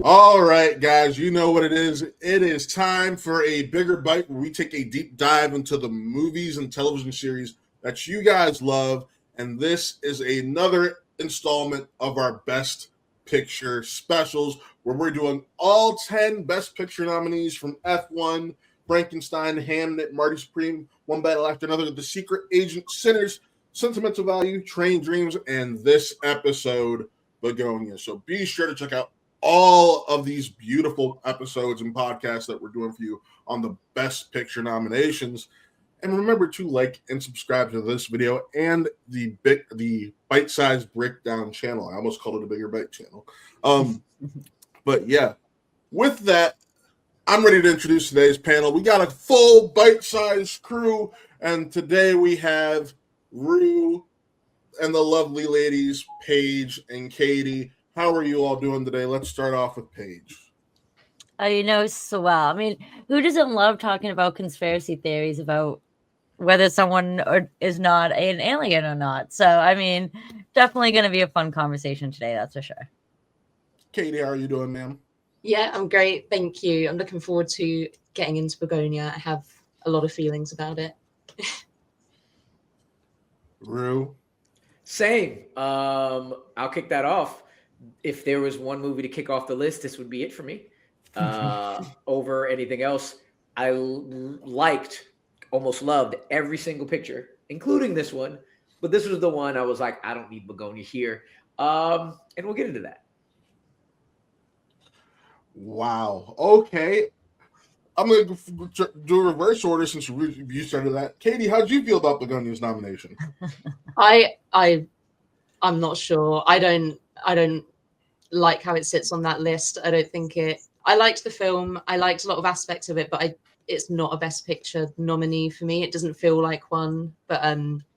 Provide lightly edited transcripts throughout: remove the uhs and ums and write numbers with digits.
All right, guys, you know what it is. It is time for a bigger bite where we take a deep dive into the movies and television series that you guys love. And this is another installment of our Best Picture specials where we're doing all 10 Best Picture nominees from F1, Frankenstein, Hamnet, Marty Supreme, One Battle After Another, The Secret Agent, Sinners, Sentimental Value, Train Dreams, and this episode, Bugonia. So be sure to check out all of these beautiful episodes and podcasts that we're doing for you on the Best Picture nominations. And remember to like and subscribe to this video and the Bitesize Breakdown channel. I almost called it a Bigger Bite channel. But yeah, with that, I'm ready to introduce today's panel. We got a full bite-sized crew, and today we have Rue and the lovely ladies, Paige and Katie. How are you all doing today? Let's start off with Paige. So well. I mean, who doesn't love talking about conspiracy theories about whether someone is not an alien or not? So, I mean, definitely going to be a fun conversation today, that's for sure. Katie, how are you doing, ma'am? Yeah, I'm great. Thank you. I'm looking forward to getting into Bugonia. I have a lot of feelings about it. Rue? Same. I'll kick that off. If there was one movie to kick off the list, this would be it for me. Over anything else, I almost loved every single picture, including this one. But this was the one I was like, I don't need Bugonia here. And we'll get into that. Wow. Okay. I'm going to do a reverse order since you started that. Katie, how did you feel about Bugonia's nomination? I'm not sure. I don't like how it sits on that list. I don't think I liked the film. I liked a lot of aspects of it, but it's not a Best Picture nominee for me. It doesn't feel like one, but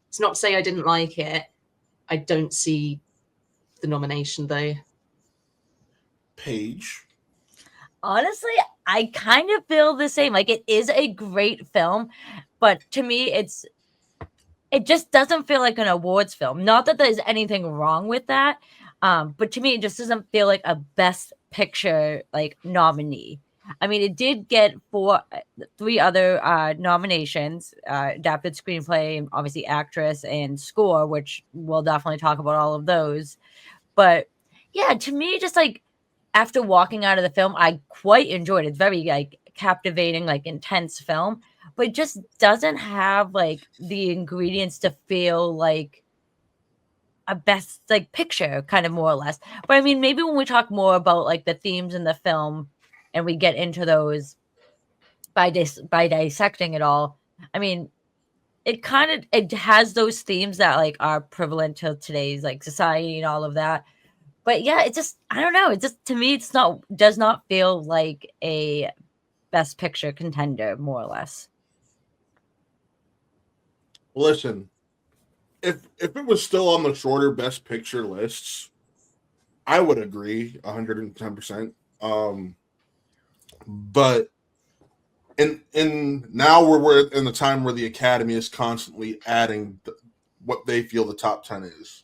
it's not to say I didn't like it. I don't see the nomination though. Paige? Honestly, I kind of feel the same. Like, it is a great film, but to me, it just doesn't feel like an awards film. Not that there's anything wrong with that, but to me, it just doesn't feel like a Best Picture nominee. I mean, it did get three other nominations: adapted screenplay, and obviously actress and score, which we'll definitely talk about all of those. But yeah, to me, just after walking out of the film, I quite enjoyed it. It's very captivating, intense film, but it just doesn't have the ingredients to feel like a Best Picture, kind of, more or less. But I mean, maybe when we talk more about the themes in the film and we get into those by dissecting it all, I mean, it has those themes that are prevalent to today's society and all of that. But yeah, it just, I don't know. It just, to me, does not feel like a Best Picture contender, more or less. Listen, if it was still on the shorter Best Picture lists, I would agree 110%. But in now we're in the time where the Academy is constantly adding what they feel the top 10 is.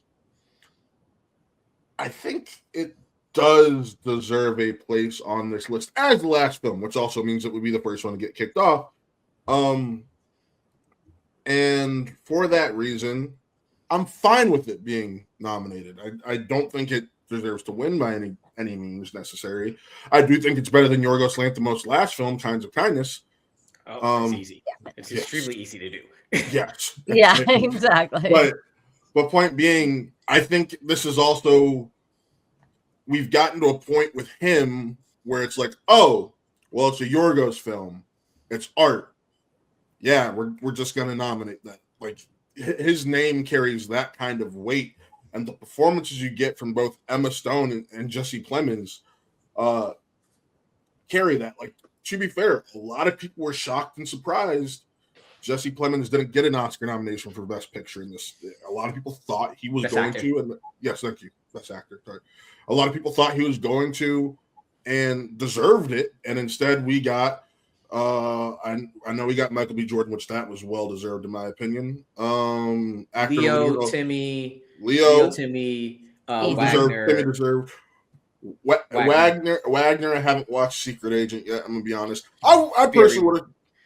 I think it does deserve a place on this list as the last film, which also means it would be the first one to get kicked off. And for that reason, I'm fine with it being nominated. I don't think it deserves to win by any means necessary. I do think it's better than Yorgos Lanthimos' last film, Kinds of Kindness. It's easy. It's extremely easy to do. Yes. Yeah, exactly. But point being, I think this is also, we've gotten to a point with him where it's like, oh, well, it's a Yorgos film. It's art. Yeah, we're just going to nominate that. His name carries that kind of weight, and the performances you get from both Emma Stone and Jesse Plemons carry that. To be fair, a lot of people were shocked and surprised Jesse Plemons didn't get an Oscar nomination for Best Picture in this. A lot of people thought he was going to. And yes, thank you. Best Actor. Sorry. A lot of people thought he was going to and deserved it. And instead we got, I know we got Michael B. Jordan, which that was well-deserved in my opinion. Actor Leo, Timmy, Wagner. Timmy deserved. Wagner. I haven't watched Secret Agent yet. I'm gonna be honest. I personally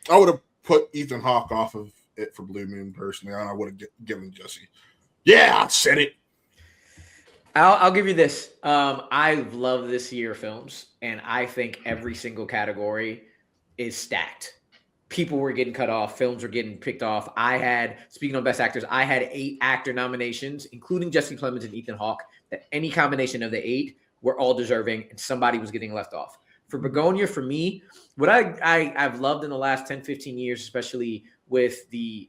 would have put Ethan Hawke off of it for Blue Moon personally, and I would have given Jesse. Yeah, I said it. I'll give you this. I love this year films, and I think every single category is stacked. People were getting cut off. Films were getting picked off. Speaking of Best Actors, I had 8 actor nominations, including Jesse Plemons and Ethan Hawke, that any combination of the 8 were all deserving, and somebody was getting left off. For Bugonia, for me, what I've loved in the last 10, 15 years, especially with the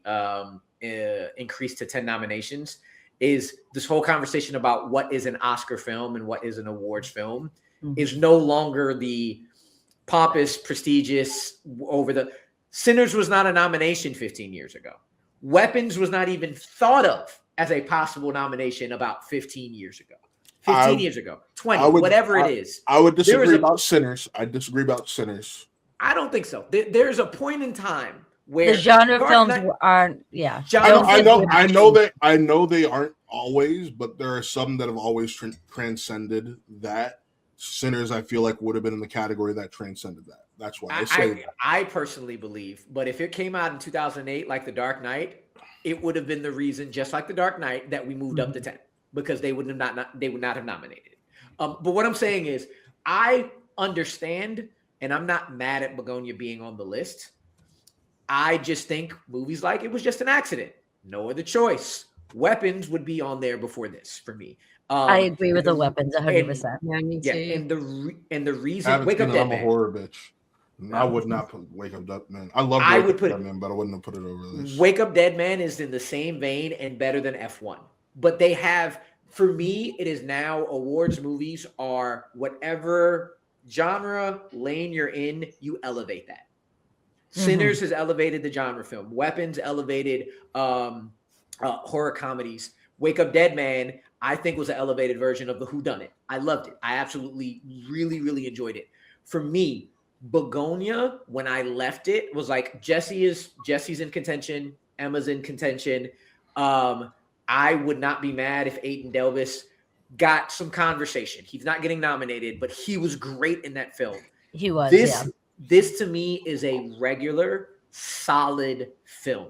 increase to 10 nominations, is this whole conversation about what is an Oscar film and what is an awards film is no longer the pompous, prestigious Sinners was not a nomination 15 years ago. Weapons was not even thought of as a possible nomination about 15 years ago. 15 years ago, 20, whatever it is. I would disagree about Sinners. I disagree about Sinners. I don't think so. There's a point in time where the genre films aren't. Yeah, I know they aren't always, but there are some that have always transcended that. Sinners, I feel like, would have been in the category that transcended that. That's why I personally believe. But if it came out in 2008, like The Dark Knight, it would have been the reason, just like The Dark Knight, that we moved up to 10 because they would not have nominated it. But what I'm saying is, I understand, and I'm not mad at Bugonia being on the list. I just think movies like it was just an accident. No other choice. Weapons would be on there before this for me. I agree with the Weapons 100%. Yeah, the reason Wake Up Dead Man. I'm a horror bitch. I would not put Wake Up Dead Man. I love Wake Up Dead Man, but I wouldn't have put it over this. Wake Up Dead Man is in the same vein and better than F1. But they have, for me, it is now awards movies are whatever genre lane you're in, you elevate that. Sinners has elevated the genre film. Weapons elevated horror comedies. Wake Up Dead Man, I think, was an elevated version of the whodunit. I loved it. I absolutely, really, really enjoyed it. For me, Bugonia, when I left it, was like Jesse's in contention. Emma's in contention. I would not be mad if Aiden Delvis got some conversation. He's not getting nominated, but he was great in that film. He was. This to me is a regular, solid film.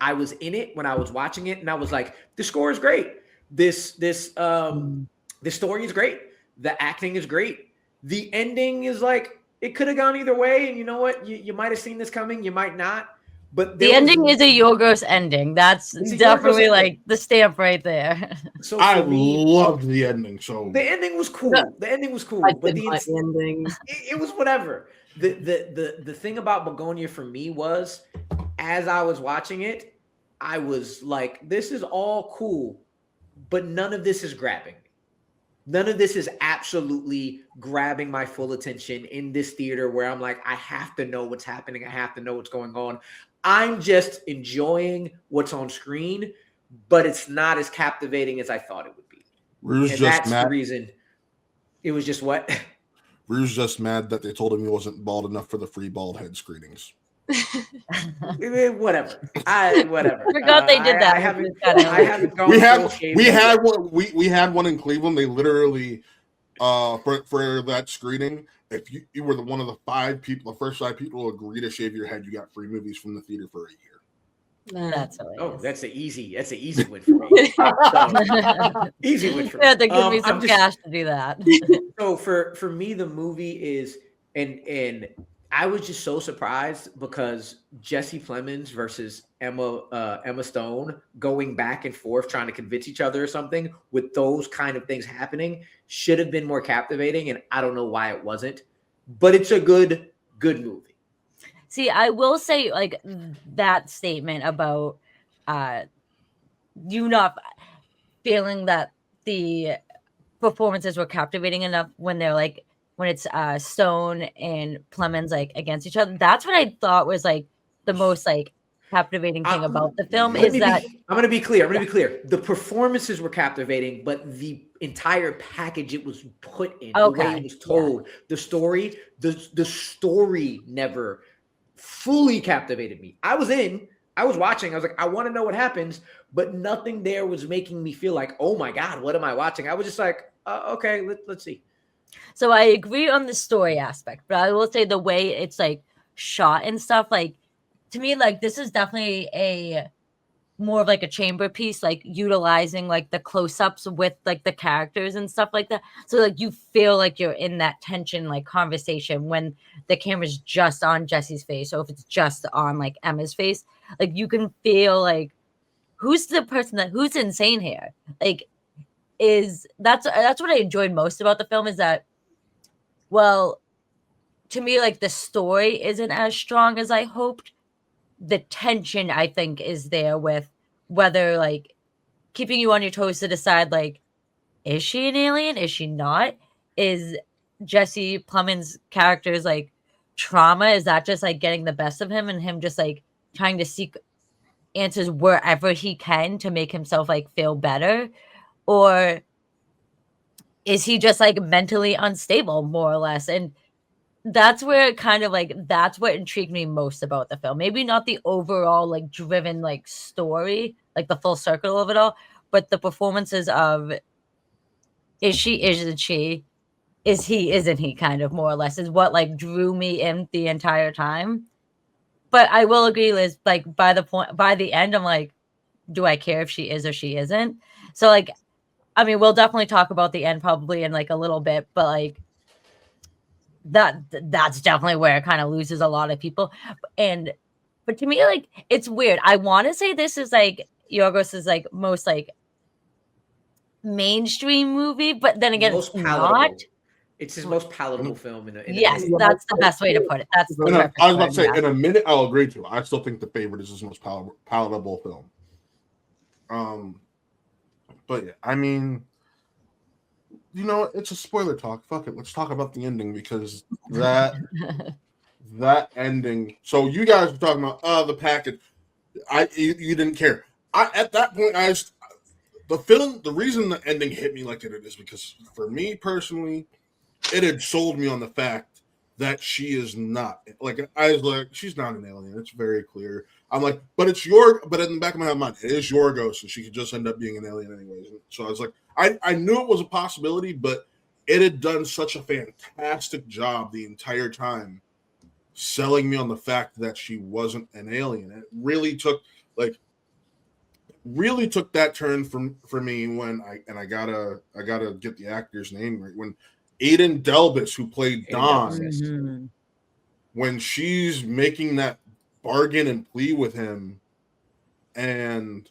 I was in it when I was watching it, and I was like, the score is great. This story is great. The acting is great. The ending is like, it could have gone either way. And you know what? You might have seen this coming. You might not. But the ending is a Yorgos ending. That's definitely like the stamp right there. So I loved the ending. So the ending was cool. The ending was cool. But the ending, it was whatever. The thing about Bugonia for me was, as I was watching it, I was like, this is all cool, but none of this is grabbing me. None of this is absolutely grabbing my full attention in this theater where I'm like, I have to know what's happening. I have to know what's going on. I'm just enjoying what's on screen, but it's not as captivating as I thought it would be. That's the reason. It was just what? Rue's just mad that they told him he wasn't bald enough for the free bald head screenings. Whatever. I forgot they did that. I haven't gone. We had one in Cleveland. They literally for that screening, if you were one of the first 5 people to agree to shave your head, you got free movies from the theater for a year. That's hilarious. That's an easy win for me. Easy win for me. You have to give me some cash to do that. So for me, the movie is and I was just so surprised because Jesse Plemons versus Emma Stone going back and forth trying to convince each other or something with those kind of things happening should have been more captivating, and I don't know why it wasn't. But it's a good movie. See, I will say, like, that statement about you not feeling that the performances were captivating enough when they're like, when it's Stone and Plemons like against each other. That's what I thought was like the most like captivating thing about the film is that I'm going to be clear. The performances were captivating, but the entire package it was put in, the way it was told, the story never fully captivated me. I was watching. I was like, I want to know what happens, but nothing there was making me feel like, oh my God, what am I watching? I was just like, okay, let's see. So I agree on the story aspect, but I will say the way it's like shot and stuff, like to me, like this is definitely a more of like a chamber piece, like utilizing like the close-ups with like the characters and stuff like that. So like you feel like you're in that tension, like conversation when the camera's just on Jesse's face, or if it's just on like Emma's face, like you can feel like who's the person who's insane here. Like that's what I enjoyed most about the film is that, well, to me, like the story isn't as strong as I hoped. The tension I think is there with whether like keeping you on your toes to decide like, is she an alien? Is she not? Is Jesse Plemons' character's like trauma? Is that just like getting the best of him and him just like trying to seek answers wherever he can to make himself like feel better? Or is he just like mentally unstable, more or less? And that's where it kind of like that's what intrigued me most about the film. Maybe not the overall like driven like story, like the full circle of it all, but the performances of is she, isn't she, is he, isn't he, kind of more or less is what like drew me in the entire time. But I will agree, Liz, like by the end, I'm like, do I care if she is or she isn't? So like, I mean, we'll definitely talk about the end probably in like a little bit, but like that's definitely where it kind of loses a lot of people. But to me, like it's weird. I want to say this is like Yorgos's like most like mainstream movie, but then again, Most it's palatable. not. It's his most palatable film in a Yes, minute. that's the best way to put it. That's the perfect I was about to say, word, yeah. in a minute, I'll agree to. I still think The Favorite is his most palatable film. But yeah, I mean, you know, it's a spoiler talk. Fuck it, let's talk about the ending because that ending. So you guys were talking about the package. You didn't care. At that point, the film. The reason the ending hit me like it is because for me personally, it had sold me on the fact that she is not like I was like she's not an alien. It's very clear. I'm like, but in the back of my mind, it is Yorgos, and she could just end up being an alien anyways. So I was like, I knew it was a possibility, but it had done such a fantastic job the entire time selling me on the fact that she wasn't an alien. It really took that turn for me when I gotta get the actor's name right, when Aiden Delbus, who played Dawn, Mhm. when she's making that bargain and plea with him, and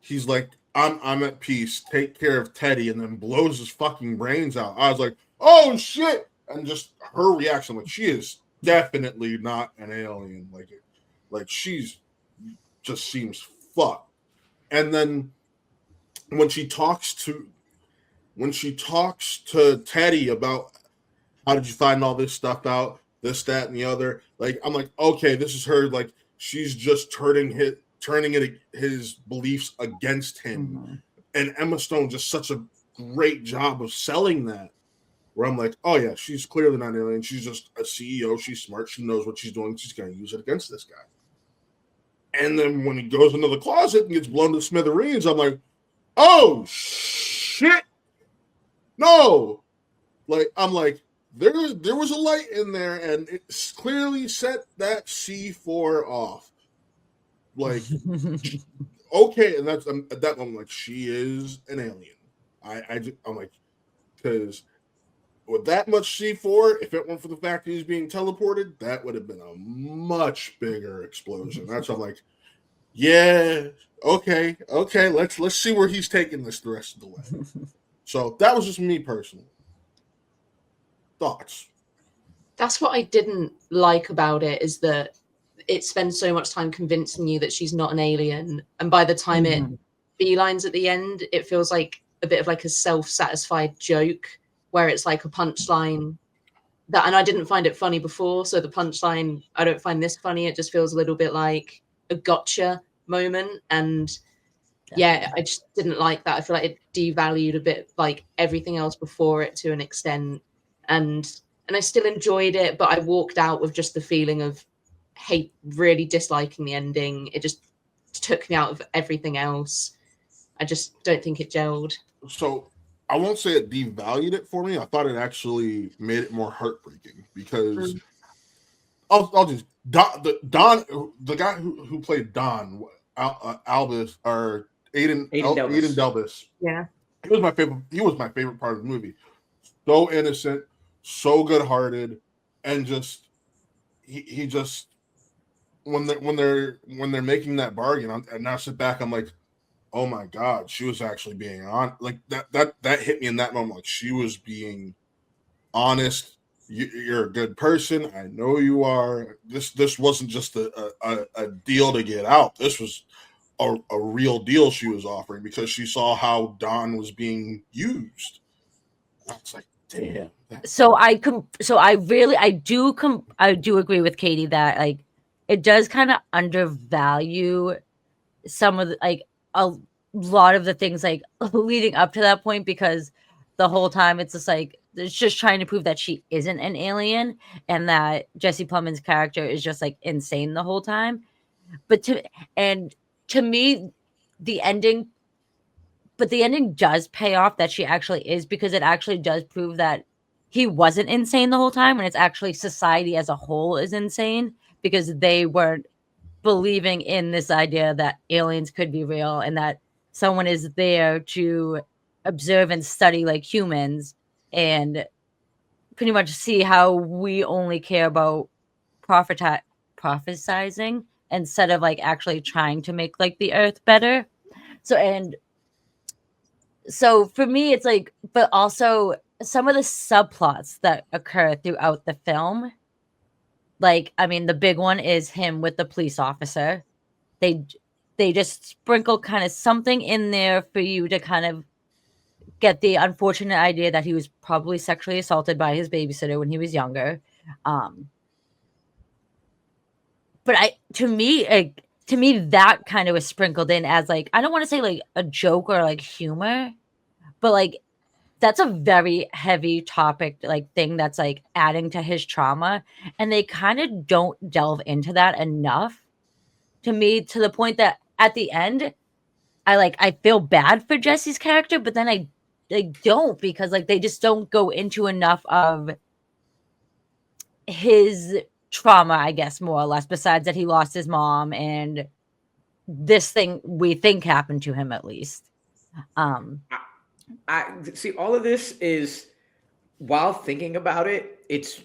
he's like, I'm at peace, take care of Teddy, and then blows his fucking brains out. I was like, oh shit. And just her reaction, like she is definitely not an alien. Like she's just seems fucked. And then when she talks to Teddy about how did you find all this stuff out, this, that, and the other, like I'm like, okay, this is her, like she's just turning his beliefs against him. Mhm. And Emma Stone just such a great job of selling that. Where I'm like, oh yeah, she's clearly not an alien. She's just a CEO. She's smart. She knows what she's doing. She's going to use it against this guy. And then when he goes into the closet and gets blown to smithereens, I'm like, oh shit, no! Like I'm like, there was a light in there, and it clearly set that C4 off. Like, okay, and that's at that moment, like she is an alien. I'm like, because with that much C4, if it weren't for the fact that he's being teleported, that would have been a much bigger explosion. That's I'm like, yeah, okay, let's see where he's taking this the rest of the way. So that was just me personally. Thoughts? That's what I didn't like about it, is that it spends so much time convincing you that she's not an alien, and by the time it beelines at the end, it feels like a bit of like a self-satisfied joke where it's like a punchline that, and I didn't find it funny before, so the punchline I don't find this funny. It just feels a little bit like a gotcha moment, and yeah, I just didn't like that. I feel like it devalued a bit like everything else before it to an extent, and I still enjoyed it, but I walked out with just the feeling of really disliking the ending. It just took me out of everything else. I just don't think it gelled. So I won't say it devalued it for me. I thought it actually made it more heartbreaking because I'll just Don the guy who played Don Albus or Aiden Delbus. Yeah. He was my favorite. He was my favorite part of the movie. So innocent, so good-hearted, and just he just when they're making that bargain, and I sit back, I'm like, oh my god, she was actually being on. Like that hit me in that moment. Like she was being honest. You're a good person. I know you are. This wasn't just a deal to get out. This was a real deal she was offering because she saw how Don was being used. I was like, damn. So I do agree with Katie that like it does kind of undervalue some of the, like a lot of the things like leading up to that point, because the whole time it's just like it's just trying to prove that she isn't an alien and that Jesse Plemons' character is just like insane the whole time. But to me, the ending does pay off that she actually is, because it actually does prove that he wasn't insane the whole time, and it's actually society as a whole is insane because they weren't believing in this idea that aliens could be real and that someone is there to observe and study like humans and pretty much see how we only care about prophesizing instead of like actually trying to make like the earth better. So for me it's like, but also some of the subplots that occur throughout the film, like I mean the big one is him with the police officer. They just sprinkle kind of something in there for you to kind of get the unfortunate idea that he was probably sexually assaulted by his babysitter when he was younger. But to me that kind of was sprinkled in as like, I don't want to say like a joke or like humor, but like that's a very heavy topic, like thing that's like adding to his trauma, and they kind of don't delve into that enough to me, to the point that at the end I feel bad for Jesse's character, but then I don't, because like they just don't go into enough of his trauma, I guess, more or less, besides that he lost his mom and this thing we think happened to him at least. I see all of this is, while thinking about it, it's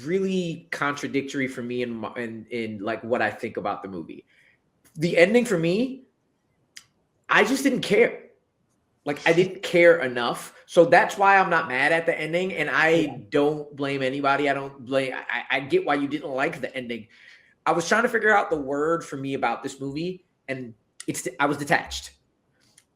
really contradictory for me in like what I think about the movie. The ending for me, I just didn't care. Like I didn't care enough. So that's why I'm not mad at the ending. And I don't blame anybody. I get why you didn't like the ending. I was trying to figure out the word for me about this movie, and I was detached.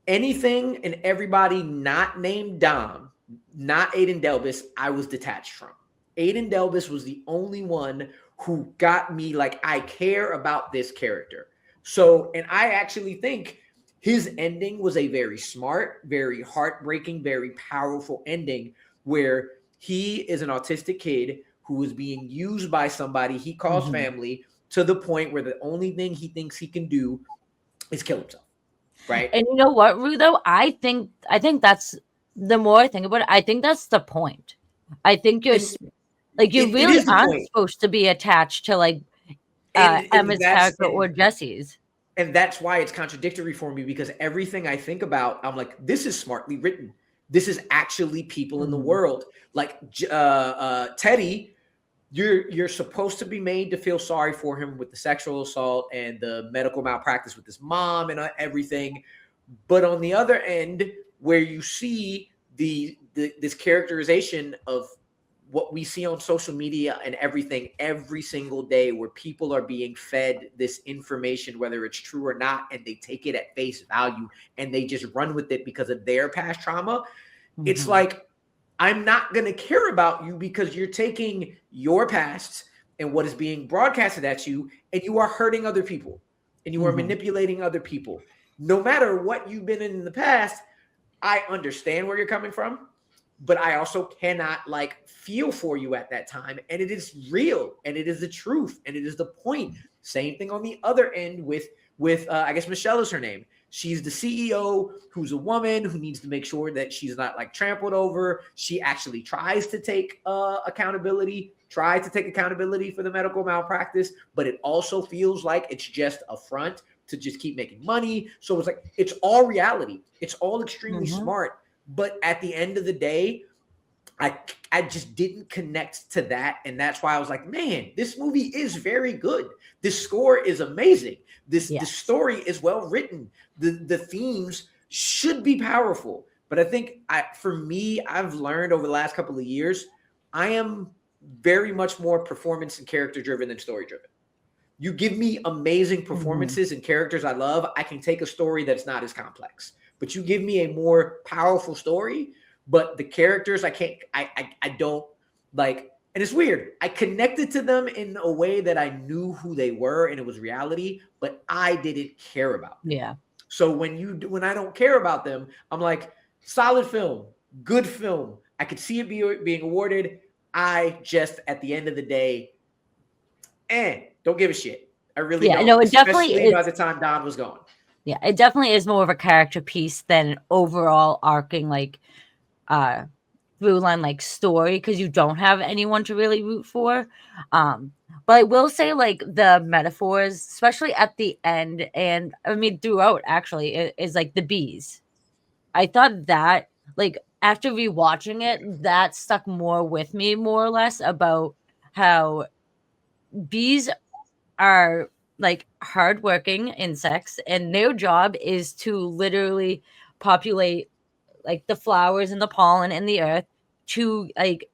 Anything and everybody not named Dom, not Aiden Delbus, I was detached from. Aiden Delbus was the only one who got me like, I care about this character. So, and I actually think his ending was a very smart, very heartbreaking, very powerful ending, where he is an autistic kid who is being used by somebody he calls family, to the point where the only thing he thinks he can do is kill himself. Right. And you know what, Rue, though? I think that's, the more I think about it, I think that's the point. I think you're you really aren't supposed to be attached to like Emma's character or Jesse's. And that's why it's contradictory for me, because everything I think about, I'm like, this is smartly written. This is actually people in the world. Like Teddy, you're supposed to be made to feel sorry for him with the sexual assault and the medical malpractice with his mom and everything. But on the other end, where you see this characterization of what we see on social media and everything every single day, where people are being fed this information, whether it's true or not, and they take it at face value and they just run with it because of their past trauma. It's like, I'm not going to care about you because you're taking your past and what is being broadcasted at you, and you are hurting other people and you are manipulating other people. No matter what you've been in the past, I understand where you're coming from, but I also cannot like feel for you at that time. And it is real, and it is the truth, and it is the point. Same thing on the other end with I guess Michelle is her name. She's the CEO who's a woman who needs to make sure that she's not like trampled over. She actually tries to take accountability for the medical malpractice, but it also feels like it's just a front to just keep making money. So it's like, it's all reality. It's all extremely smart. But at the end of the day, I just didn't connect to that. And that's why I was like, man, this movie is very good. This score is amazing. The story is well written. The themes should be powerful. But I think for me, I've learned over the last couple of years, I am very much more performance and character driven than story driven. You give me amazing performances and characters I love, I can take a story that's not as complex. But you give me a more powerful story, but the characters I don't like, and it's weird. I connected to them in a way that I knew who they were and it was reality, but I didn't care about them. Yeah. So when I don't care about them, I'm like, solid film, good film. I could see it being awarded. I just, at the end of the day, don't give a shit. I really don't. No, it especially definitely by the time Don was gone. Yeah, it definitely is more of a character piece than an overall arcing like through line like story, because you don't have anyone to really root for. But I will say, like, the metaphors, especially at the end, and I mean throughout, actually, is like the bees. I thought that, like, after rewatching it, that stuck more with me, more or less, about how bees are like hardworking insects, and their job is to literally populate like the flowers and the pollen and the earth to like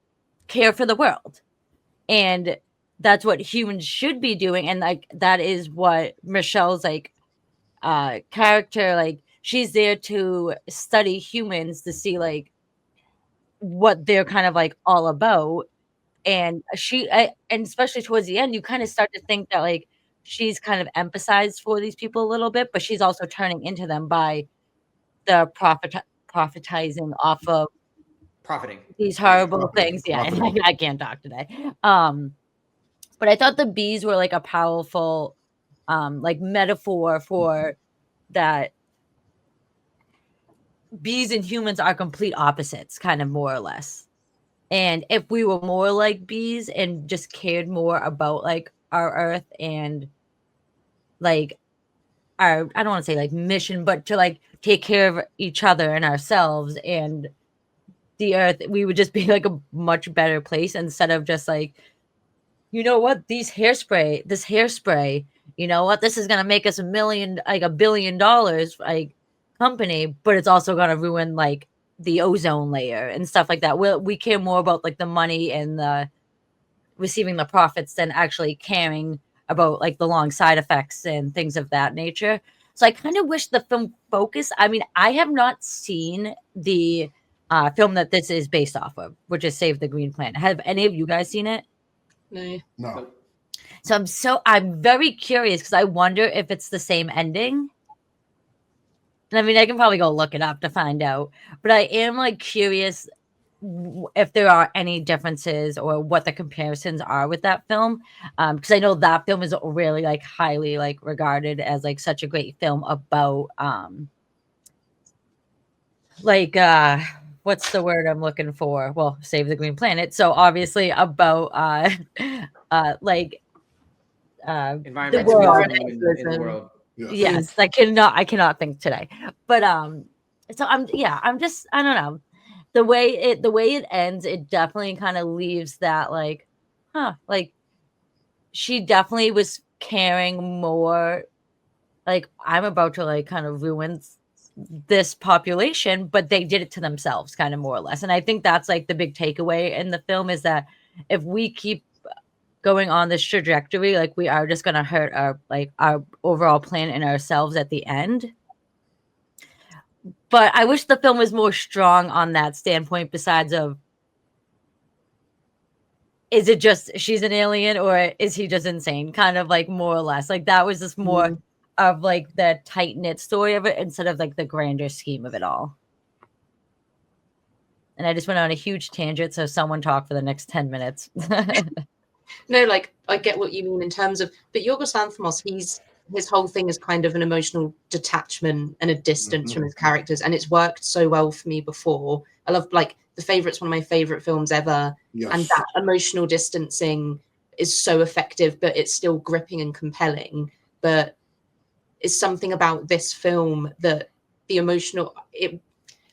care for the world. And that's what humans should be doing. And like that is what Michelle's like character, like she's there to study humans to see like what they're kind of like all about. And and especially towards the end, you kind of start to think that like she's kind of emphasized for these people a little bit, but she's also turning into them by the profitizing off of Profiting these horrible things. Yeah, I can't talk today. But I thought the bees were like a powerful like metaphor for that. Bees and humans are complete opposites, kind of more or less. And if we were more like bees and just cared more about like our earth and like our, I don't want to say like mission, but to like take care of each other and ourselves and the earth, we would just be like a much better place, instead of just like, you know what, this hairspray, you know what, this is going to make us $1 billion like company, but it's also going to ruin like the ozone layer and stuff like that. We care more about like the money and the receiving the profits than actually caring about like the long side effects and things of that nature. So I kind of wish the film focused. I mean, I have not seen the film that this is based off of, which is Save the Green Planet. Have any of you guys seen it? No. So I'm very curious because I wonder if it's the same ending. And I mean, I can probably go look it up to find out, but I am like curious if there are any differences or what the comparisons are with that film, because I know that film is really like highly like regarded as like such a great film about like what's the word I'm looking for? Well, Save the Green Planet. So obviously about like environmental in the world. Yes, I cannot think today. But so I'm I don't know. The way it ends, it definitely kind of leaves that like, like she definitely was caring more, like I'm about to like kind of ruin this population, but they did it to themselves, kind of more or less. And I think that's like the big takeaway in the film, is that if we keep going on this trajectory, like we are just going to hurt our overall planet and ourselves at the end. But I wish the film was more strong on that standpoint, besides of, is it just she's an alien or is he just insane? Kind of like more or less. Like that was just more of like the tight-knit story of it instead of like the grander scheme of it all. And I just went on a huge tangent, so someone talk for the next 10 minutes. No, like I get what you mean in terms of, but Yorgos Lanthimos, his whole thing is kind of an emotional detachment and a distance from his characters, and it's worked so well for me before. I love, like, The Favourite's one of my favourite films ever, and that emotional distancing is so effective, but it's still gripping and compelling. But it's something about this film that the emotional,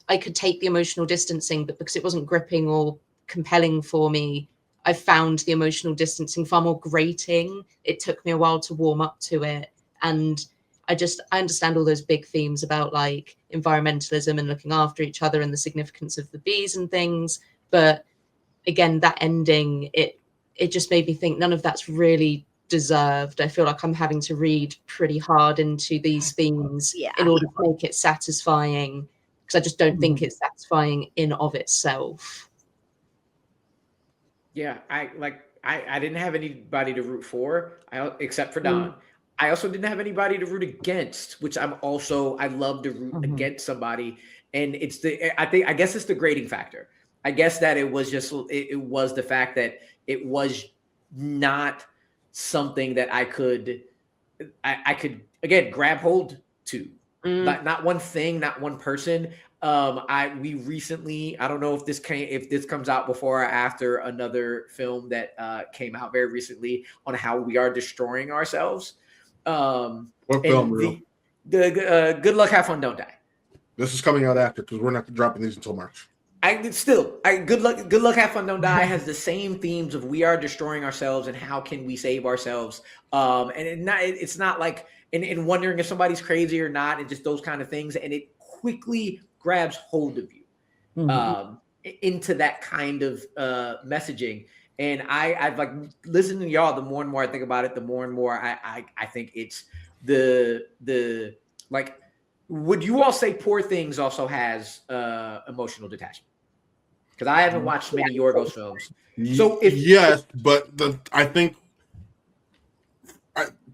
I could take the emotional distancing, but because it wasn't gripping or compelling for me, I found the emotional distancing far more grating. It took me a while to warm up to it. And I understand all those big themes about like environmentalism and looking after each other and the significance of the bees and things. But again, that ending, it just made me think none of that's really deserved. I feel like I'm having to read pretty hard into these themes in order to make it satisfying, because I just don't think it's satisfying in of itself. Yeah, I didn't have anybody to root for, except for Don. I also didn't have anybody to root against, which I love to root against somebody. And I guess it's the grading factor. I guess that it was the fact that it was not something that I could again grab hold to. Not one thing, not one person. We recently, I don't know if this comes out before or after another film that came out very recently on how we are destroying ourselves. What film? The Good Luck, Have Fun, Don't Die. This is coming out after, because we're not dropping these until March. Good Luck, Have Fun, Don't Die has the same themes of we are destroying ourselves and how can we save ourselves. And it's not like and wondering if somebody's crazy or not, and just those kind of things. And it quickly grabs hold of you into that kind of messaging. And I've like listened to y'all. The more and more I think about it, the more and more I think it's the like. Would you all say Poor Things also has emotional detachment? Because I haven't watched many Yorgos films. So yes, but I think.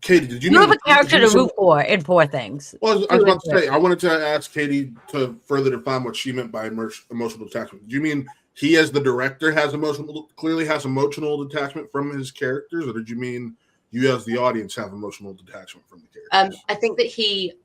Katie, did you have a character to root for in Poor Things? Well, I was about to say, I wanted to ask Katie to further define what she meant by emotional detachment. Do you mean he, as the director, clearly has emotional detachment from his characters, or did you mean you, as the audience, have emotional detachment from the characters? I think that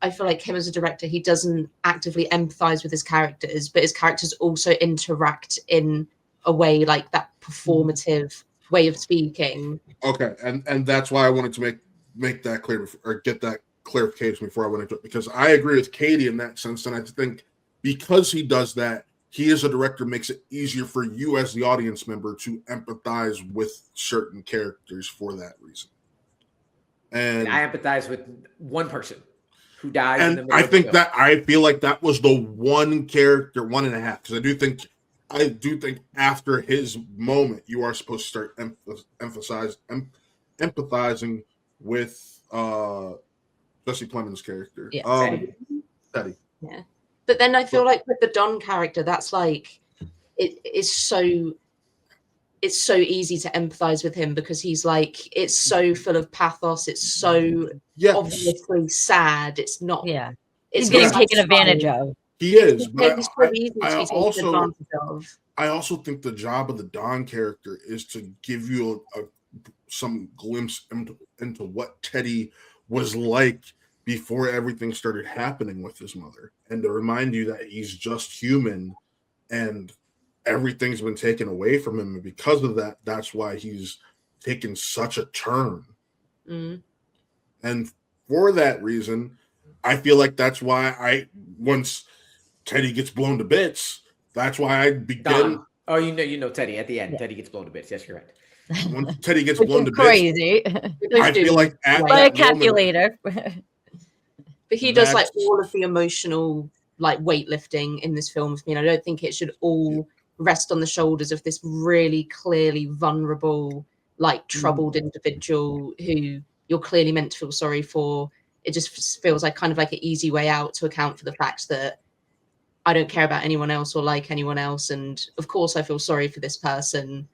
I feel like him as a director, he doesn't actively empathize with his characters, but his characters also interact in a way like that performative way of speaking. Okay, and that's why I wanted to make that clear, or get that clarification before I went into it, because I agree with Katie in that sense, and I think because he does that, he as a director makes it easier for you as the audience member to empathize with certain characters for that reason. And I empathize with one person who dies. And I feel like that was the one character, 1.5, because I do think after his moment, you are supposed to start empathizing with Jesse Plemons' character. Teddy. Yeah. But then I feel like with the Don character, that's like it's so easy to empathize with him, because he's like, it's so full of pathos, it's so obviously sad. It's not he's getting taken advantage of. He is, but he's so easy to be taken advantage of. I also think the job of the Don character is to give you some glimpse into what Teddy was like before everything started happening with his mother, and to remind you that he's just human and everything's been taken away from him, and because of that, that's why he's taken such a turn. And for that reason, I feel like that's why once Teddy gets blown to bits, that's why I begin. Oh, you know Teddy at the end. Teddy gets blown to bits. Yes, you're right. When Teddy gets blown to crazy. Bits, I feel like by a calculator. But he does like all of the emotional like weightlifting in this film. I don't think it should all rest on the shoulders of this really clearly vulnerable, like troubled individual who you're clearly meant to feel sorry for. It just feels like kind of like an easy way out to account for the fact that I don't care about anyone else or like anyone else, and of course I feel sorry for this person.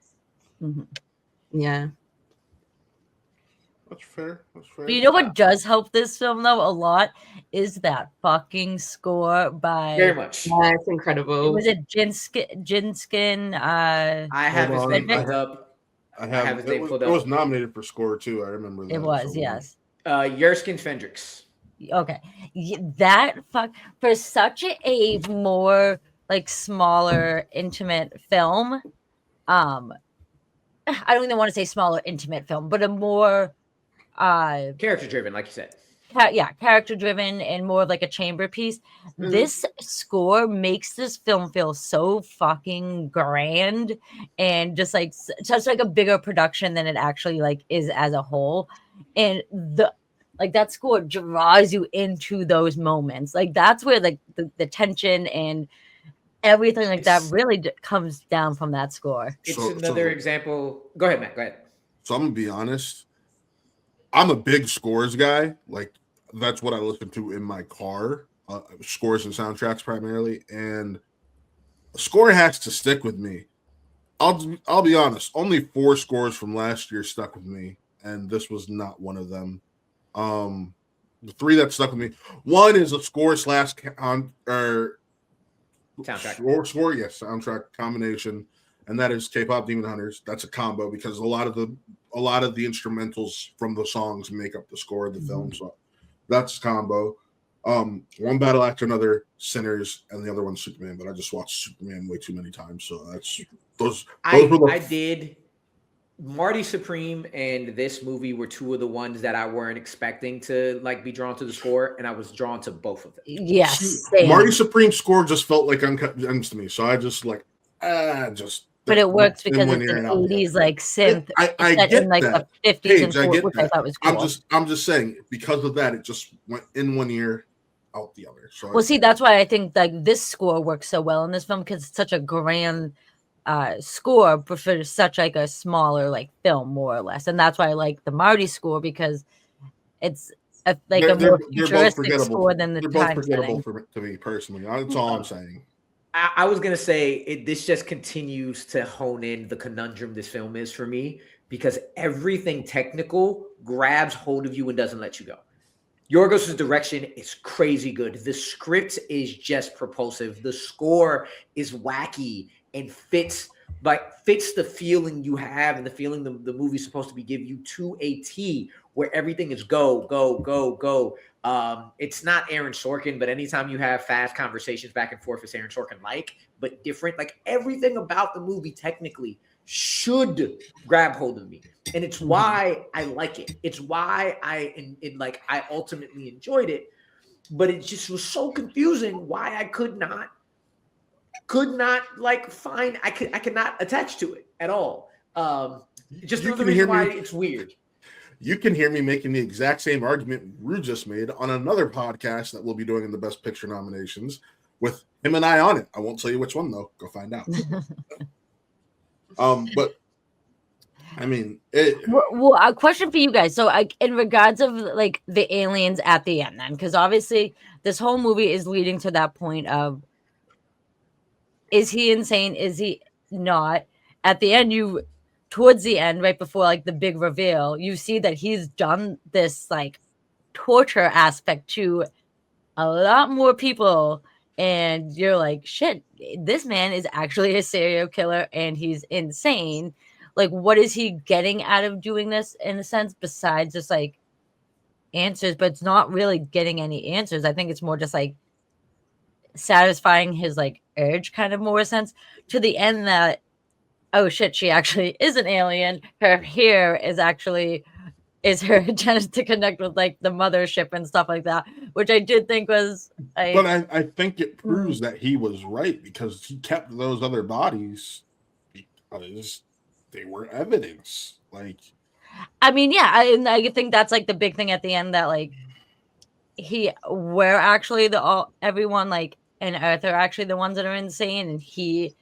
Yeah. That's fair. But you know what does help this film though a lot is that fucking score by very much. Yeah, it's incredible. Was it Jinskin? I have his name pulled up. I have his name pulled up. It was nominated for score too. I remember that. It was, yes. Yerskin Fendrix. Okay, that fuck for such a more like smaller, intimate film. I don't even want to say smaller, intimate film, but a more Character driven, like you said. Character driven and more of like a chamber piece. This score makes this film feel so fucking grand and just like such like a bigger production than it actually like is as a whole. And that score draws you into those moments. Like that's where like the tension and everything like that really comes down from that score. It's another example. Go ahead, Matt. Go ahead. So I'm gonna be honest. I'm a big scores guy. Like that's what I listen to in my car. Scores and soundtracks primarily, and a score has to stick with me. I'll be honest. Only 4 scores from last year stuck with me, and this was not one of them. The 3 that stuck with me. One is a score / soundtrack. Soundtrack combination, and that is K-pop Demon Hunters. That's a combo because a lot of the instrumentals from the songs make up the score of the film. So that's a combo. One battle after another, Sinners, and the other one's Superman. But I just watched Superman way too many times, so that's those. I did. Marty Supreme and this movie were 2 of the ones that I weren't expecting to like be drawn to the score, and I was drawn to both of them. Yes, Marty Supreme's score just felt like uncut gems to me, so I just like just. But it works because it's an 80s like synth. I get in, like, that. The 50s Paige, and 40s, which I thought was cool. I'm just saying because of that, it just went in one ear, out the other. So see, that's why I think like this score works so well in this film because it's such a grand score for such like a smaller like film, more or less, and that's why I like the Marty score because it's a more futuristic score than the they're time both forgettable setting. to me personally. That's all I'm saying. I was gonna say this just continues to hone in the conundrum this film is for me because everything technical grabs hold of you and doesn't let you go. Yorgos' direction is crazy good. The script is just propulsive. The score is wacky and fits the feeling you have and the feeling the movie's supposed to be giving you to a T, where everything is go, go, go, go. It's not Aaron Sorkin, but anytime you have fast conversations back and forth, it's Aaron Sorkin but different. Like everything about the movie technically should grab hold of me, and it's why I like it. It's why I ultimately enjoyed it. But it just was so confusing why I could not like find I could not attach to it at all. Just for the reason why it's weird. You can hear me making the exact same argument Rue just made on another podcast that we'll be doing in the Best Picture nominations with him and I on it. I won't tell you which one though. Go find out. But I mean, well, a question for you guys. So, in regards of like the aliens at the end, then, because obviously this whole movie is leading to that point of, is he insane? Is he not? At the end, towards the end, right before like the big reveal, you see that he's done this like torture aspect to a lot more people, and you're like, shit, this man is actually a serial killer and he's insane. Like, what is he getting out of doing this in a sense besides just like answers? But it's not really getting any answers. I think it's more just like satisfying his like urge, kind of more sense, to the end that, oh shit, she actually is an alien. Her hair is her agenda to connect with like the mothership and stuff like that, which I did think was but I think it proves that he was right because he kept those other bodies because they were evidence. Like, I mean, yeah, I think that's like the big thing at the end, that like we're actually everyone like in Earth are actually the ones that are insane, and he,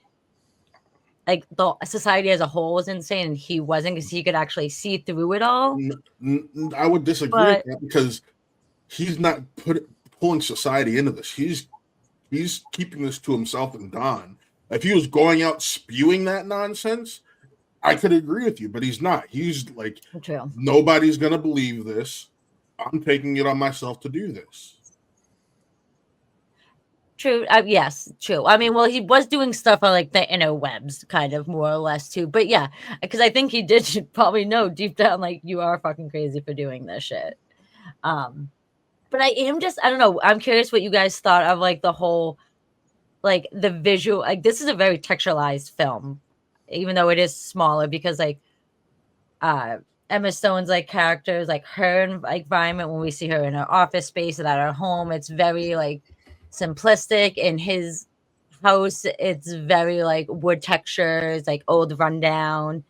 like, the society as a whole was insane and he wasn't, because he could actually see through it all. I would disagree with that because he's not pulling society into this. He's keeping this to himself and Don. If he was going out spewing that nonsense, I could agree with you, but he's not. He's like, true. Nobody's going to believe this. I'm taking it on myself to do this. True. Yes, true. I mean, well, he was doing stuff on like the interwebs, kind of more or less too. But yeah, because I think he did probably know deep down, like, you are fucking crazy for doing this shit. But I don't know. I'm curious what you guys thought of like the whole, like the visual. Like this is a very textualized film, even though it is smaller because like Emma Stone's like characters, like her like environment when we see her in her office space and at her home, it's very like simplistic. In his house, it's very like wood textures, like old rundown.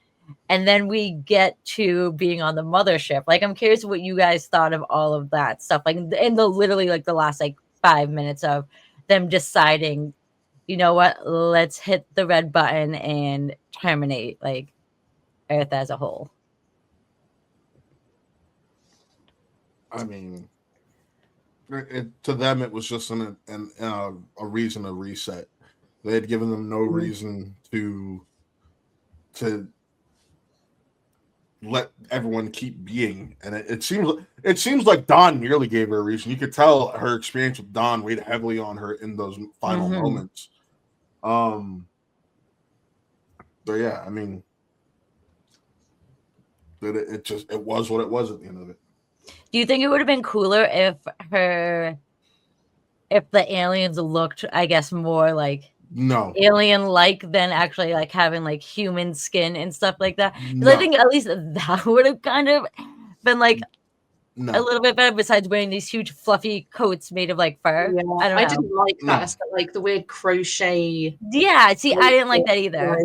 And then we get to being on the mothership. Like I'm curious what you guys thought of all of that stuff. Like in the literally like the last like 5 minutes of them deciding, you know what, let's hit the red button and terminate like Earth as a whole. I mean, to them, it was just a reason to reset. They had given them no reason to let everyone keep being, and it seems like Dawn nearly gave her a reason. You could tell her experience with Dawn weighed heavily on her in those final moments. But yeah, I mean, it was what it was at the end of it. Do you think it would have been cooler if the aliens looked, I guess, more like alien-like than actually like having like human skin and stuff like that? Because I think at least that would have kind of been like a little bit better. Besides wearing these huge fluffy coats made of like fur. Yeah, I didn't like that. Like the weird crochet. Yeah, see, I didn't like that either.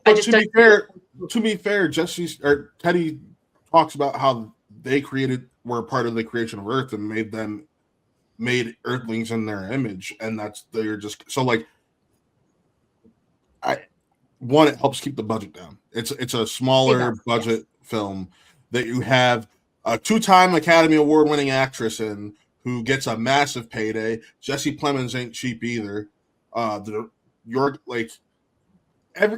But to be fair, Teddy talks about how they were part of the creation of Earth and made Earthlings in their image, and they're just so like. It helps keep the budget down. It's a smaller budget film that you have a 2-time Academy Award winning actress in who gets a massive payday. Jesse Plemons ain't cheap either.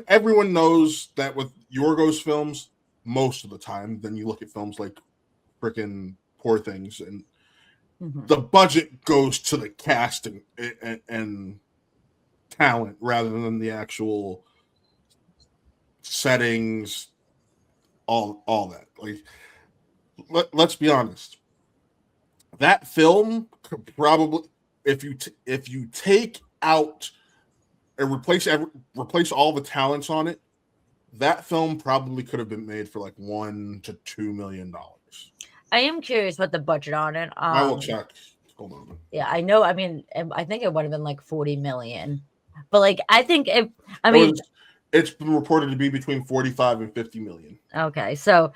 Everyone knows that with Yorgos films, most of the time, then you look at films like freaking Poor Things, and the budget goes to the casting and talent rather than the actual settings, all that. Like, let's be honest, that film could probably, if you take out and replace all the talents on it, that film probably could have been made for like $1 to $2 million. I am curious what the budget on it. I will check. Hold on. Yeah, I know. I mean, I think it would have been like 40 million. But like, I think it's been reported to be between 45 and 50 million. Okay, so,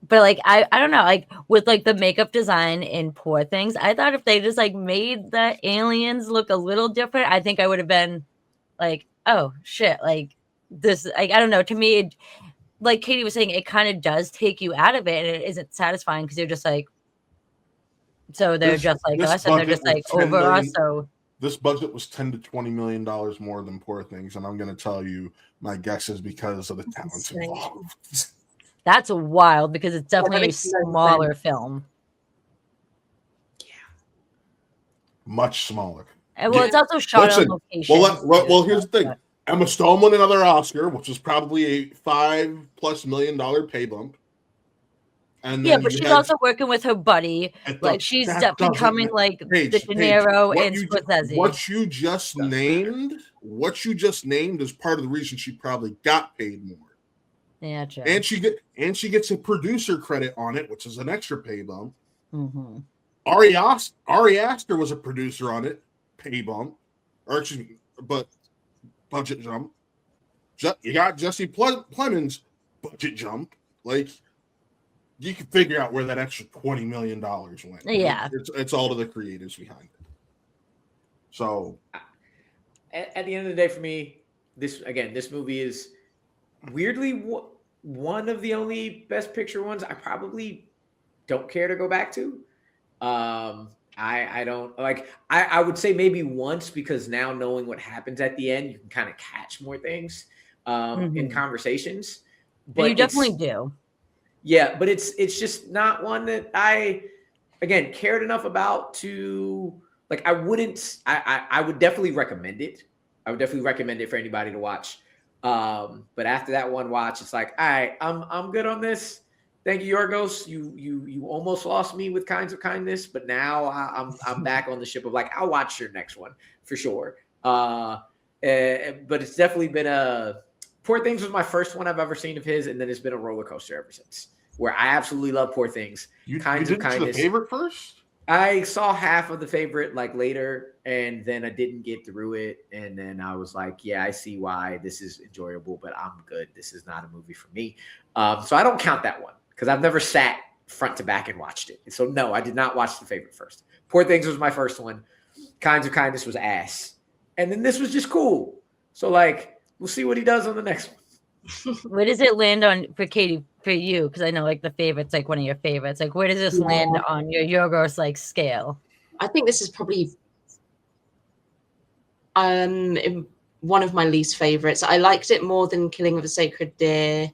but like, I don't know, like with like the makeup design in Poor Things, I thought if they just like made the aliens look a little different, I think I would have been like, oh shit, like this, like, I don't know. To me, like Katie was saying, it kind of does take you out of it, and it isn't satisfying because you're just like, so they're just like us, and they're just like over us. So this budget was $10 to $20 million more than Poor Things, and I'm going to tell you, my guess is because of the talents involved. That's wild because it's definitely a smaller film. Yeah, much smaller. And well, it's also shot on location. Well, here's the thing: Emma Stone won another Oscar, which was probably a $5+ million pay bump. And yeah, but she's also working with her buddy. Like she's becoming like the De Niro and Scorsese. What you just named is part of the reason she probably got paid more. Yeah, true. And she gets a producer credit on it, which is an extra pay bump. Mm-hmm. Ari Aster was a producer on it, pay bump, or excuse me, but budget jump. You got Jesse Plemons, budget jump. Like, you can figure out where that extra $20 million went. Yeah, it's all to the creatives behind it. So, at the end of the day, for me, this movie is weirdly one of the only Best Picture ones I probably don't care to go back to. I don't like. I would say maybe once, because now knowing what happens at the end, you can kind of catch more things in conversations. But you definitely do. Yeah, but it's just not one that I, again, cared enough about to like. I would definitely recommend it. I would definitely recommend it for anybody to watch. But after that one watch, it's like, all right, I'm good on this. Thank you, Yorgos. You almost lost me with Kinds of Kindness, but now I'm back on the ship of like, I'll watch your next one for sure. But it's definitely been Poor Things was my first one I've ever seen of his, and then it's been a roller coaster ever since. Where I absolutely love Poor Things. Kinds of Kindness. The Favorite first? I saw half of The Favorite like later, and then I didn't get through it. And then I was like, yeah, I see why this is enjoyable, but I'm good. This is not a movie for me. So I don't count that one because I've never sat front to back and watched it. And so no, I did not watch The Favorite first. Poor Things was my first one. Kinds of Kindness was ass. And then this was just cool. So like, we'll see what he does on the next one. Where does it land on for Katie, for you? Because I know like The Favorite's like one of your favorites. Like, where does this land on your Yorgos like scale? I think this is probably one of my least favorites. I liked it more than Killing of a Sacred Deer,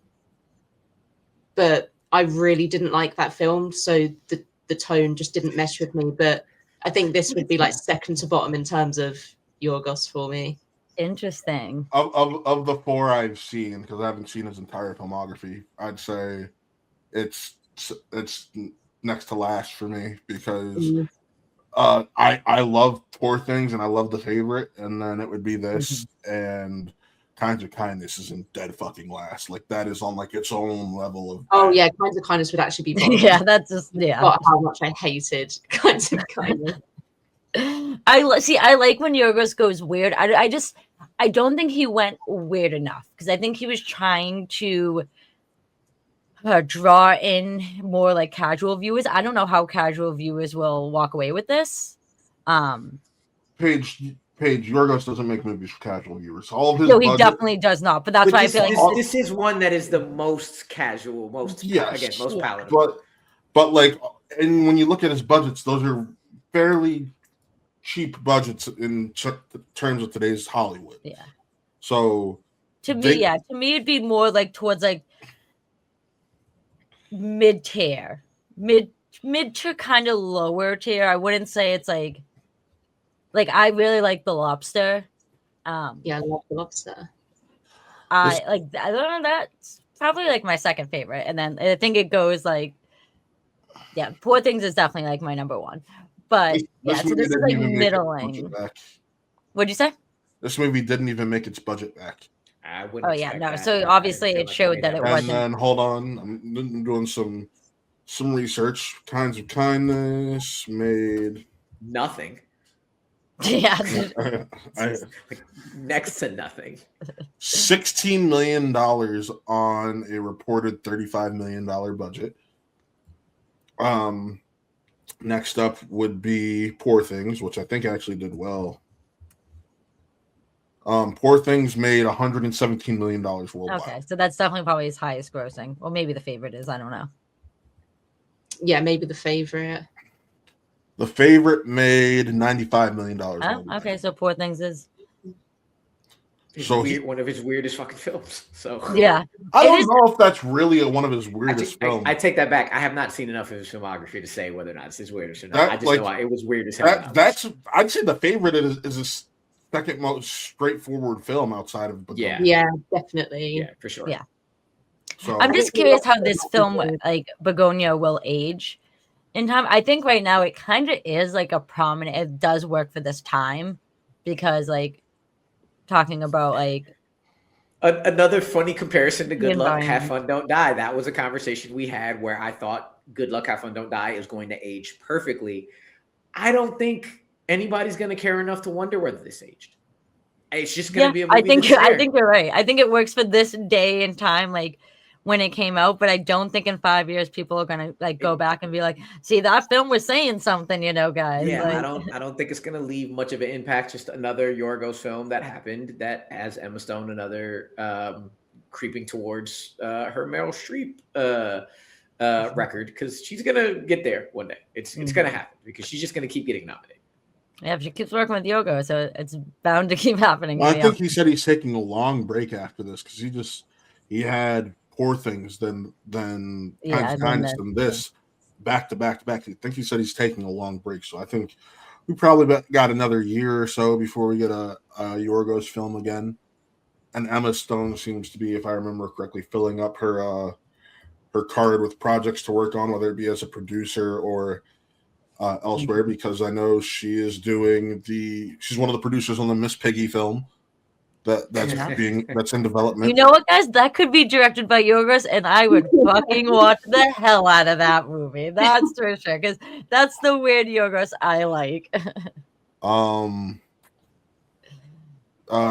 but I really didn't like that film, so the tone just didn't mesh with me. But I think this would be like second to bottom in terms of Yorgos for me. Interesting. Of the four I've seen, because I haven't seen his entire filmography, I'd say it's next to last for me because I love Poor Things and I love The Favorite, and then it would be this and Kinds of Kindness is in dead fucking last. Like that is on like its own level of. Oh yeah, Kinds of Kindness would actually be bottom. Yeah, that's just But how much I hated Kinds of Kindness. I like when Yorgos goes weird. I don't think he went weird enough because I think he was trying to draw in more like casual viewers. I don't know how casual viewers will walk away with this. Paige, Yorgos doesn't make movies for casual viewers. All of his no, he definitely does not. But that's why I feel like this is one that is the most casual, most palatable. But like, and when you look at his budgets, those are fairly cheap budgets in terms of today's Hollywood. Yeah. So to me, it'd be more like towards like mid-tier, mid to kind of lower tier. I wouldn't say it's like I really like The Lobster. Yeah, I love The Lobster. I don't know, that's probably like my second favorite, and then I think it goes like Poor Things is definitely like my number one. But so this is like middling. What'd you say? This movie didn't even make its budget back. I wouldn't. No. So obviously it showed that it wasn't. And then hold on, I'm doing some research. Kinds of Kindness made nothing. Yeah, next to nothing. $16 million on a reported $35 million budget. Next up would be Poor Things, which I think actually did well. Poor Things made $117 million worldwide. Okay, so that's definitely probably his highest grossing. Or maybe The Favorite is. I don't know. Yeah, maybe The Favorite. The Favorite made $95 million. Okay, so Poor Things is. One of his weirdest fucking films. So yeah, I don't know if that's really one of his weirdest films. I take that back. I have not seen enough of his filmography to say whether or not it's his weirdest or not. I just know it was weird as hell. I'd say The Favorite is a second most straightforward film outside of Bugonia. Yeah, definitely. Yeah, for sure. Yeah. So I'm just curious how this film, like Bugonia, will age in time. I think right now it kind of is like a prominent. It does work for this time because like. Talking about like another funny comparison to Good Luck, Have Fun, Don't Die. That was a conversation we had where I thought Good Luck, Have Fun, Don't Die is going to age perfectly. I don't think anybody's going to care enough to wonder whether this aged. It's just going to be a movie. I think you're right. I think it works for this day and time, like when it came out. But I don't think in 5 years people are going to like go back and be like, "See, that film was saying something," guys. Yeah, like, I don't think it's going to leave much of an impact. Just another Yorgos film that happened that has Emma Stone another creeping towards her Meryl Streep record because she's going to get there one day. It's going to happen because she's just going to keep getting nominated. Yeah, if she keeps working with Yorgos, so it's bound to keep happening. Well, I think he said he's taking a long break after this because he had Poor Things, then Kindness, than this, back to back to back. I think he said he's taking a long break, so I think we probably got another year or so before we get a Yorgos film again. And Emma Stone seems to be, if I remember correctly, filling up her her card with projects to work on, whether it be as a producer or elsewhere, because I know she's one of the producers on the Miss Piggy film that's in development. You know what, guys? That could be directed by Yorgos, and I would fucking watch the hell out of that movie. That's for sure, because that's the weird Yorgos I like.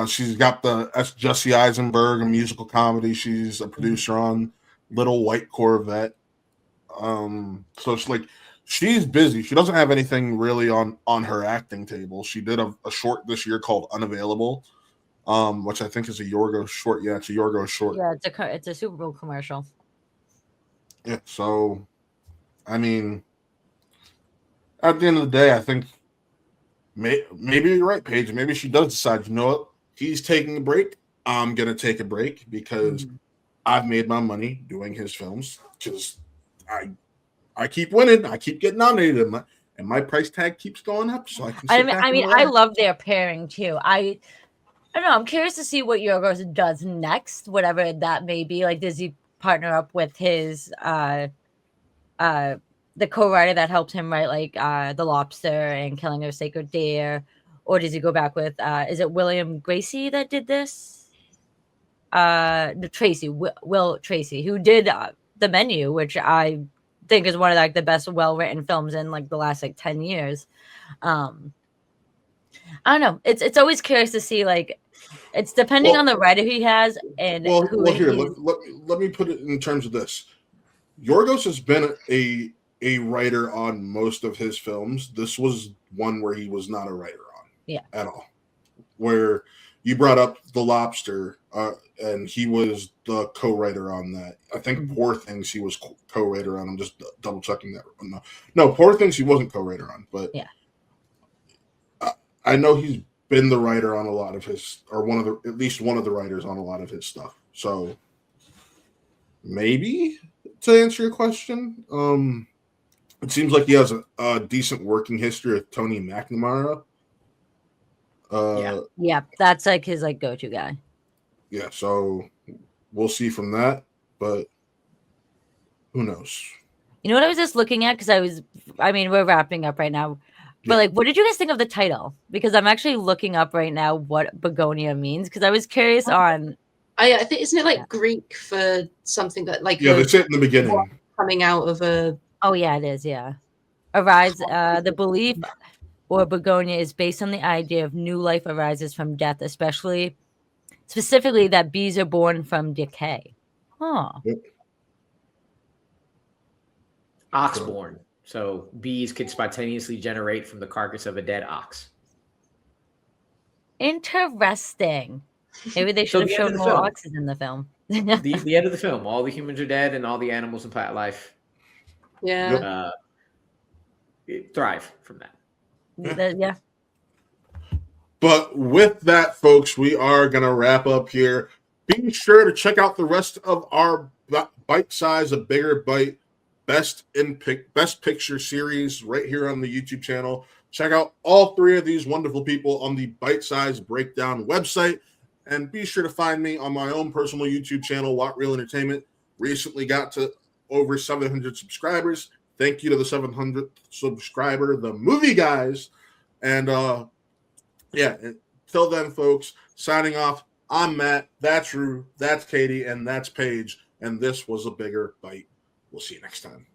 She's got that's Jesse Eisenberg, a musical comedy. She's a producer on Little White Corvette. So it's like she's busy. She doesn't have anything really on her acting table. She did a short this year called Unavailable, which I think is a Yorgos short. Yeah, it's a Yorgos short. Yeah, it's a Super Bowl commercial. Yeah, so I mean, at the end of the day, I think maybe you're right, Paige. Maybe she does decide, you know what? He's taking a break. I'm gonna take a break because I've made my money doing his films. Because I keep winning. I keep getting nominated, and my price tag keeps going up. So I can. I love their pairing too. I don't know. I'm curious to see what Yorgos does next, whatever that may be. Like, does he partner up with his the co-writer that helped him write like The Lobster and Killing of a Sacred Deer, or does he go back with is it William Gracie that did this? Will Tracy, who did The Menu, which I think is one of like the best well-written films in like the last like 10 years. I don't know. It's always curious to see, like, it's depending on the writer he has and who here, let me put it in terms of this. Yorgos has been a writer on most of his films. This was one where he was not a writer on at all. Where you brought up The Lobster, and he was the co-writer on that. I think Poor Things he was co-writer on. I'm just double checking that. No, Poor Things he wasn't co-writer on, but I know he's been the writer on a lot of his, or at least one of the writers on a lot of his stuff. So maybe, to answer your question, it seems like he has a decent working history with Tony McNamara. Yeah, that's like his like go-to guy. Yeah, so we'll see from that, but who knows? You know what I was just looking at, because we're wrapping up right now. But like, what did you guys think of the title? Because I'm actually looking up right now what Bugonia means, because I was curious on. I think, isn't it like Greek for something that like they say it in the beginning, coming out of a. Oh yeah, it is. Yeah, arise. The belief or Bugonia is based on the idea of new life arises from death, specifically that bees are born from decay. Huh. Yep. Oxborn. So bees can spontaneously generate from the carcass of a dead ox. Interesting. Maybe they should have shown more oxes in the film. the end of the film. All the humans are dead and all the animals in plant life thrive from that. Yeah. But with that, folks, we are going to wrap up here. Be sure to check out the rest of our Bite Size, A Bigger Bite Best Picture series right here on the YouTube channel. Check out all three of these wonderful people on the Bitesize Breakdown website. And be sure to find me on my own personal YouTube channel, What Real Entertainment. Recently got to over 700 subscribers. Thank you to the 700th subscriber, the Movie Guys. And until then, folks, signing off. I'm Matt. That's Rue. That's Katie. And that's Paige. And this was A Bigger Bite. We'll see you next time.